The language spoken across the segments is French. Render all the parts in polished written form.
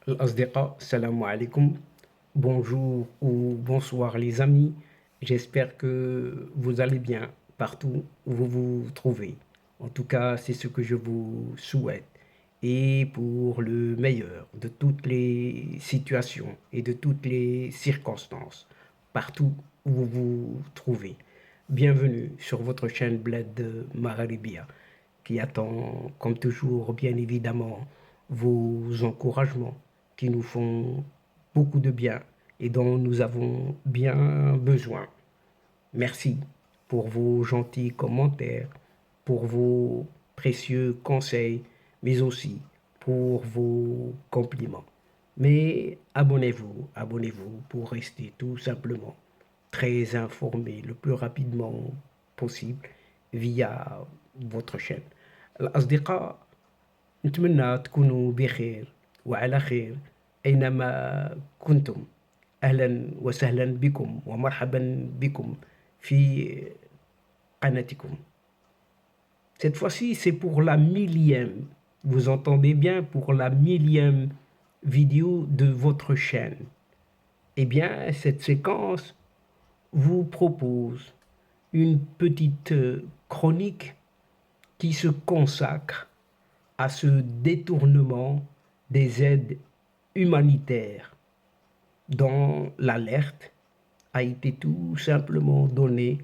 الأصدقاء السلام عليكم. Bonjour ou bonsoir les amis. J'espère que vous allez bien partout où vous vous trouvez. En tout cas, c'est ce que je vous souhaite. Et pour le meilleur de toutes les situations et de toutes les circonstances, partout où vous vous trouvez. Bienvenue sur votre chaîne Bled Magharibia qui attend, comme toujours, bien évidemment, vos encouragements qui nous font beaucoup de bien et dont nous avons bien besoin. Merci pour vos gentils commentaires, pour vos précieux conseils, mais aussi pour vos compliments. Mais abonnez-vous pour rester tout simplement très informé le plus rapidement possible via votre chaîne. الأصدقاء نتمنى تكونوا بخير وعلى خير أينما كنتم. أهلا وسهلا بكم ومرحبا بكم في قناتكم. Cette fois-ci, c'est pour la millième, vous entendez bien, pour la millième vidéo de votre chaîne. Eh bien, cette séquence vous propose une petite chronique qui se consacre à ce détournement des aides humanitaires dont l'alerte a été tout simplement donnée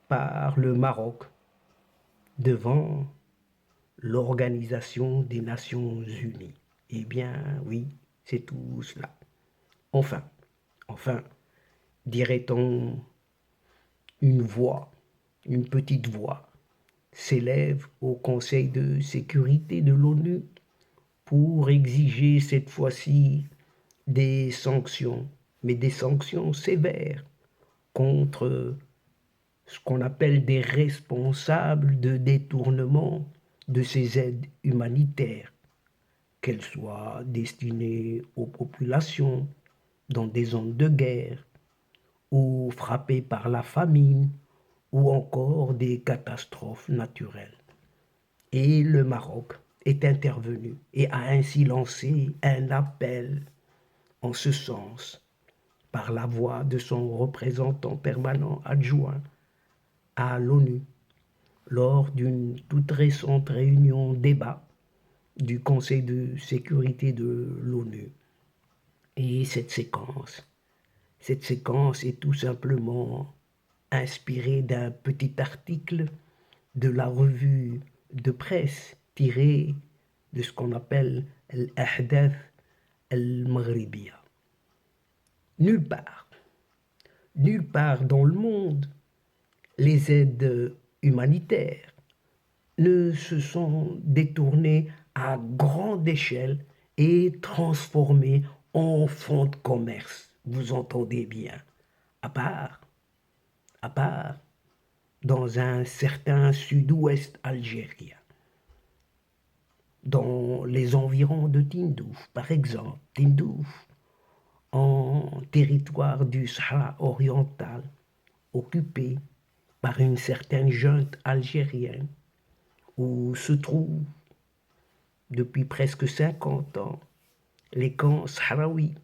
par le Maroc devant l'Organisation des Nations Unies. Eh bien, oui, c'est tout cela. Enfin, enfin, dirait-on, une voix, une petite voix, s'élève au Conseil de sécurité de l'ONU pour exiger cette fois-ci des sanctions, mais des sanctions sévères contre ce qu'on appelle des responsables de détournement de ces aides humanitaires, qu'elles soient destinées aux populations dans des zones de guerre ou frappées par la famine ou encore des catastrophes naturelles. Et le Maroc est intervenu et a ainsi lancé un appel en ce sens par la voix de son représentant permanent adjoint à l'ONU lors d'une toute récente réunion débat du Conseil de sécurité de l'ONU. Et cette séquence est tout simplement inspirée d'un petit article de la revue de presse tiré de ce qu'on appelle l'Ahdath al-Maghribiya. Nulle part, nulle part dans le monde, les aides humanitaires ne se sont détournées à grande échelle et transformées en fonds de commerce. Vous entendez bien. À part, à part dans un certain sud-ouest algérien, dans les environs de Tindouf, par exemple. Tindouf, en territoire du Sahara oriental, occupé par une certaine junte algérienne, où se trouvent depuis presque 50 ans les camps sahraouis,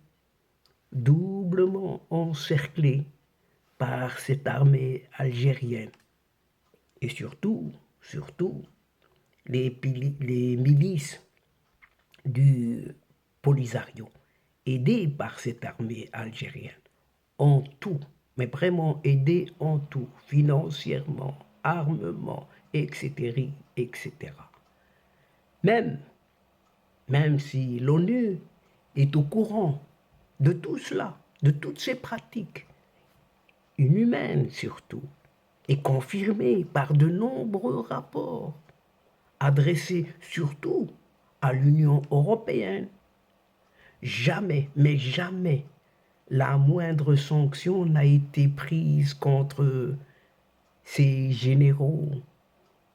doublement encerclés par cette armée algérienne. Et surtout, les milices du Polisario, aidées par cette armée algérienne, en tout, mais vraiment aidées en tout, financièrement, armement, etc., etc. Même, même si l'ONU est au courant de tout cela, de toutes ces pratiques, inhumaines surtout, et confirmées par de nombreux rapports, adressés surtout à l'Union européenne, jamais, mais jamais, la moindre sanction n'a été prise contre ces généraux,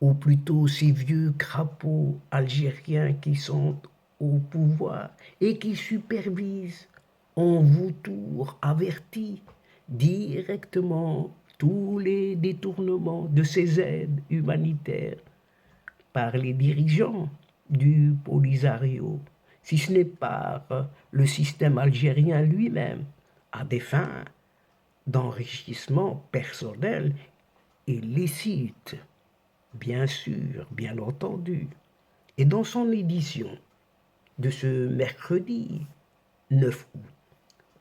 ou plutôt ces vieux crapauds algériens qui sont au pouvoir et qui supervisent en vautours avertis directement tous les détournements de ces aides humanitaires par les dirigeants du Polisario si ce n'est par le système algérien lui-même, à des fins d'enrichissement personnel et licite, bien sûr, bien entendu. Et dans son édition de ce mercredi 9 août,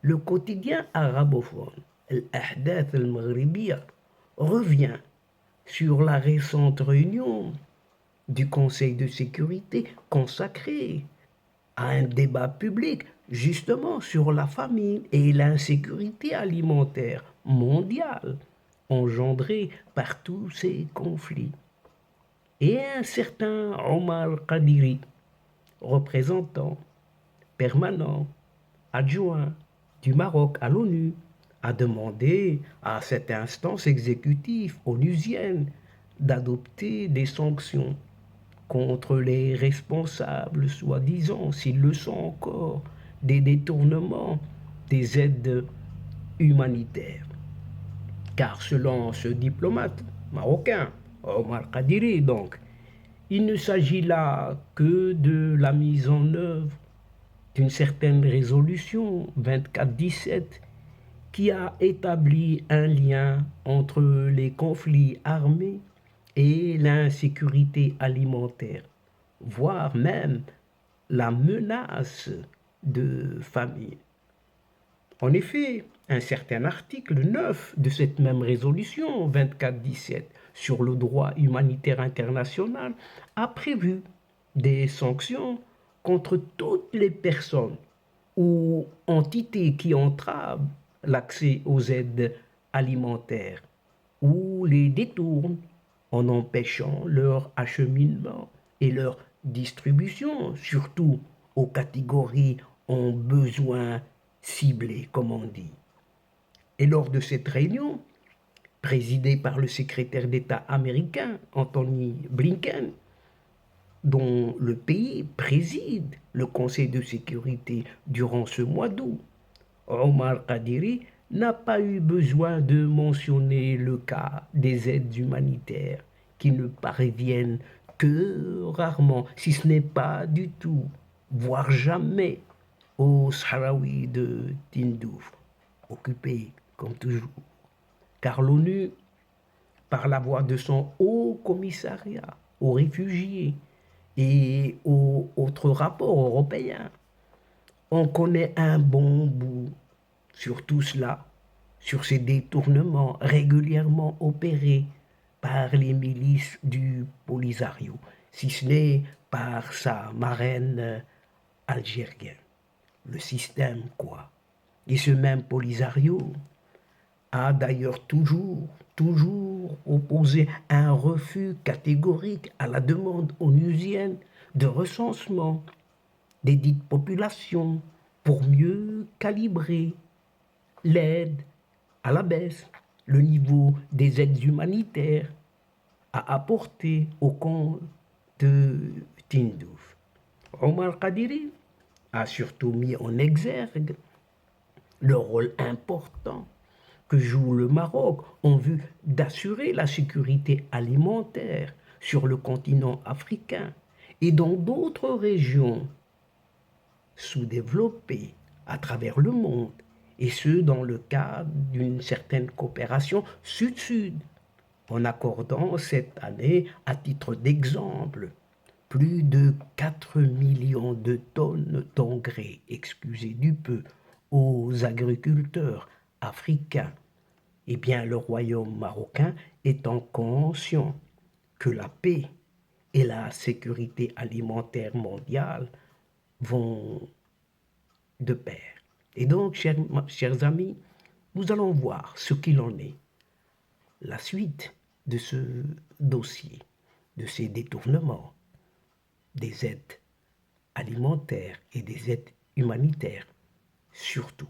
le quotidien arabophone, Al-Ahdath al-Maghribiya, revient sur la récente réunion du Conseil de sécurité consacrée à un débat public justement sur la famine et l'insécurité alimentaire mondiale engendrée par tous ces conflits. Et un certain Omar Kadiri, représentant permanent adjoint du Maroc à l'ONU, a demandé à cette instance exécutive onusienne d'adopter des sanctions contre les responsables, soi-disant, s'ils le sont encore, des détournements des aides humanitaires. Car selon ce diplomate marocain, Omar Kadiri donc, il ne s'agit là que de la mise en œuvre d'une certaine résolution 2417 qui a établi un lien entre les conflits armés et l'insécurité alimentaire, voire même la menace de famine. En effet, un certain article 9 de cette même résolution 2417 sur le droit humanitaire international a prévu des sanctions contre toutes les personnes ou entités qui entravent l'accès aux aides alimentaires ou les détournent en empêchant leur acheminement et leur distribution, surtout aux catégories en besoin ciblés, comme on dit. Et lors de cette réunion, présidée par le secrétaire d'État américain Anthony Blinken, dont le pays préside le Conseil de sécurité durant ce mois d'août, Omar Kadiri n'a pas eu besoin de mentionner le cas des aides humanitaires qui ne parviennent que rarement, si ce n'est pas du tout, voire jamais, aux Sahraouis de Tindouf, occupés comme toujours. Car l'ONU, par la voix de son haut commissariat aux réfugiés et aux autres rapports européens, on connaît un bon bout sur tout cela, sur ces détournements régulièrement opérés par les milices du Polisario, si ce n'est par sa marraine algérienne. Le système, quoi. Et ce même Polisario a d'ailleurs toujours opposé un refus catégorique à la demande onusienne de recensement des dites populations pour mieux calibrer l'aide à la baisse, le niveau des aides humanitaires à apporter au camp de Tindouf. Omar Kadiri a surtout mis en exergue le rôle important que joue le Maroc en vue d'assurer la sécurité alimentaire sur le continent africain et dans d'autres régions sous-développées à travers le monde, et ce dans le cadre d'une certaine coopération sud-sud, en accordant cette année, à titre d'exemple, plus de 4 millions de tonnes d'engrais, excusez du peu, aux agriculteurs africains. Eh bien, le royaume marocain étant conscient que la paix et la sécurité alimentaire mondiale vont de pair. Et donc, chers amis, nous allons voir ce qu'il en est, la suite de ce dossier, de ces détournements des aides alimentaires et des aides humanitaires, surtout.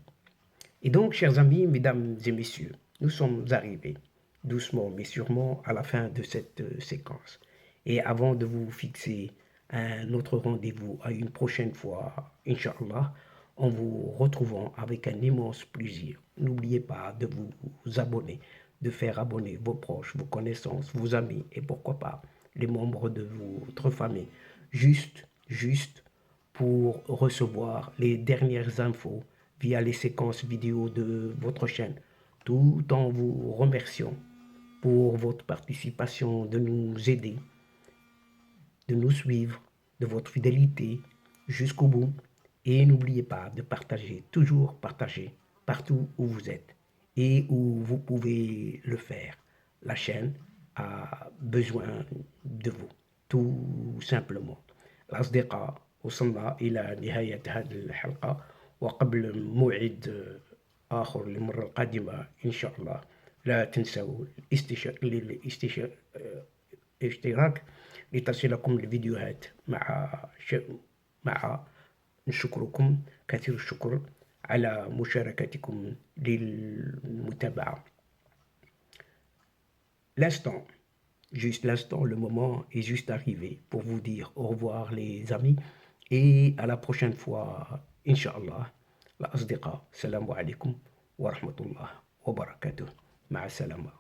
Et donc, chers amis, mesdames et messieurs, nous sommes arrivés doucement mais sûrement à la fin de cette séquence. Et avant de vous fixer un autre rendez-vous à une prochaine fois, Inch'Allah, en vous retrouvant avec un immense plaisir. N'oubliez pas de vous abonner, de faire abonner vos proches, vos connaissances, vos amis et pourquoi pas les membres de votre famille. Juste pour recevoir les dernières infos via les séquences vidéo de votre chaîne, tout en vous remerciant pour votre participation, de nous aider, de nous suivre, de votre fidélité jusqu'au bout. Et n'oubliez pas de partager, toujours partager, partout où vous êtes et où vous pouvez le faire. La chaîne a besoin de vous, tout simplement. الأصدقاء وصلنا إلى نهاية هذه الحلقة، وقبل موعد آخر للمرة القادمة إن شاء الله لا تنسوا الاشتراك لتصلكم الفيديوهات مع نشكركم كثير الشكر على مشاركتكم للمتابعة. L'instant, juste l'instant, le moment est juste arrivé pour vous dire au revoir les amis et à la prochaine fois, Inch'Allah. الأصدقاء السلام عليكم ورحمة الله وبركاته. مع السلامة.